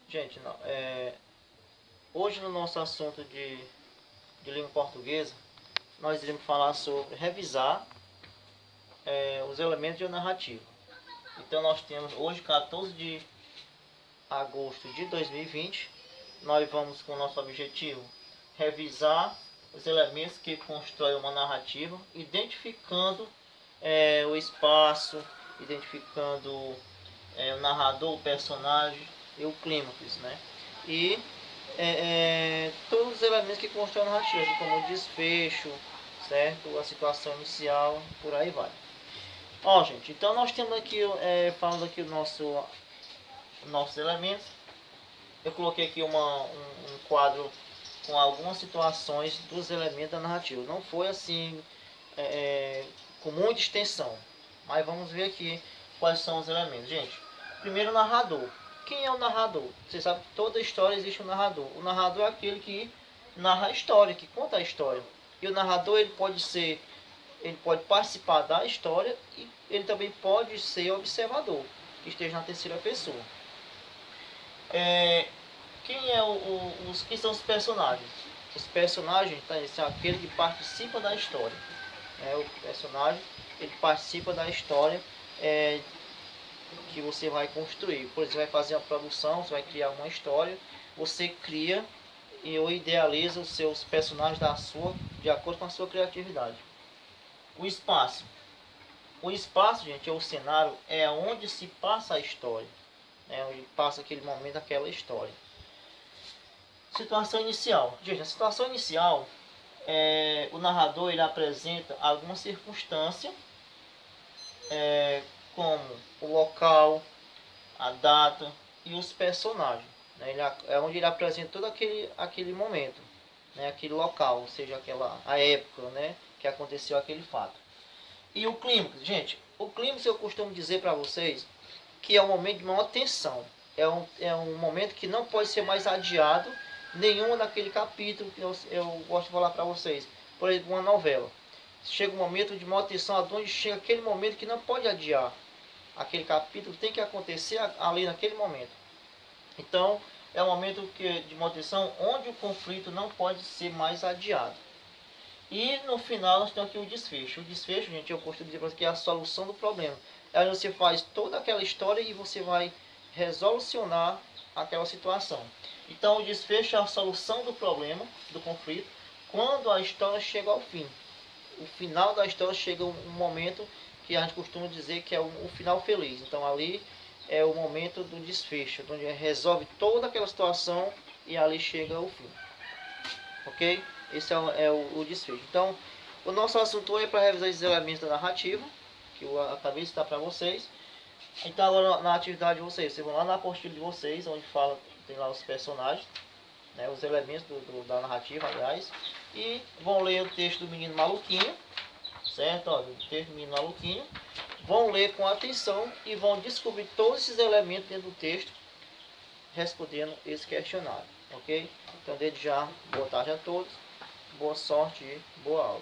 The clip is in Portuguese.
Gente, não, hoje no nosso assunto de língua portuguesa, nós iremos falar sobre revisar os elementos de narrativa. Então nós temos hoje 14 de agosto de 2020, nós vamos com o nosso objetivo revisar os elementos que constroem uma narrativa, identificando o espaço, identificando o narrador, o personagem e o clímax, né? E todos os elementos que constroem a narrativa, como o desfecho, certo? A situação inicial, por aí vai. Ó, gente, então nós temos aqui, falando aqui nossos elementos. Eu coloquei aqui um quadro com algumas situações dos elementos da narrativa. Não foi assim com muita extensão, mas vamos ver aqui quais são os elementos. Gente, primeiro o narrador. Quem é o narrador? Você sabe que toda história existe um narrador. O narrador é aquele que narra a história, que conta a história. E o narrador ele pode participar da história e ele também pode ser observador, que esteja na terceira pessoa. Quem são os personagens? Os personagens são aquele que participa da história. O personagem ele participa da história que você vai construir. Por exemplo, você vai fazer uma produção, você vai criar uma história, você cria ou idealiza os seus personagens de acordo com a sua criatividade. O espaço. O espaço, gente, é o cenário, é onde se passa a história. Onde passa aquele momento, aquela história. Situação inicial. Gente, a situação inicial, o narrador ele apresenta alguma circunstância, como o local, a data e os personagens. Né? É onde ele apresenta todo aquele momento, né? Aquele local, ou seja, a época, né? Que aconteceu aquele fato. E o clímax, gente, o clímax eu costumo dizer para vocês que é um momento de maior tensão. É um momento que não pode ser mais adiado nenhum daquele capítulo que eu gosto de falar para vocês. Por exemplo, uma novela. Chega um momento de maior tensão, onde chega aquele momento que não pode adiar. Aquele capítulo tem que acontecer ali naquele momento. Então, é um momento de maior tensão onde o conflito não pode ser mais adiado. E no final nós temos aqui o desfecho. O desfecho, gente, eu costumo dizer que é a solução do problema. É onde você faz toda aquela história e você vai resolucionar aquela situação. Então o desfecho é a solução do problema, do conflito, quando a história chega ao fim. O final da história chega um momento que a gente costuma dizer que é o final feliz. Então ali é o momento do desfecho, onde resolve toda aquela situação e ali chega ao fim. Ok? Esse é o desfecho. Então, o nosso assunto hoje é para revisar esses elementos da narrativa, que eu acabei de citar para vocês. Então, agora na atividade de vocês vão lá na apostila de vocês, onde tem lá os personagens, né, os elementos da narrativa, aliás, e vão ler o texto do menino maluquinho, certo? Ó, o texto do menino maluquinho. Vão ler com atenção e vão descobrir todos esses elementos dentro do texto, respondendo esse questionário, ok? Então, desde já, boa tarde a todos. Boa sorte e boa aula.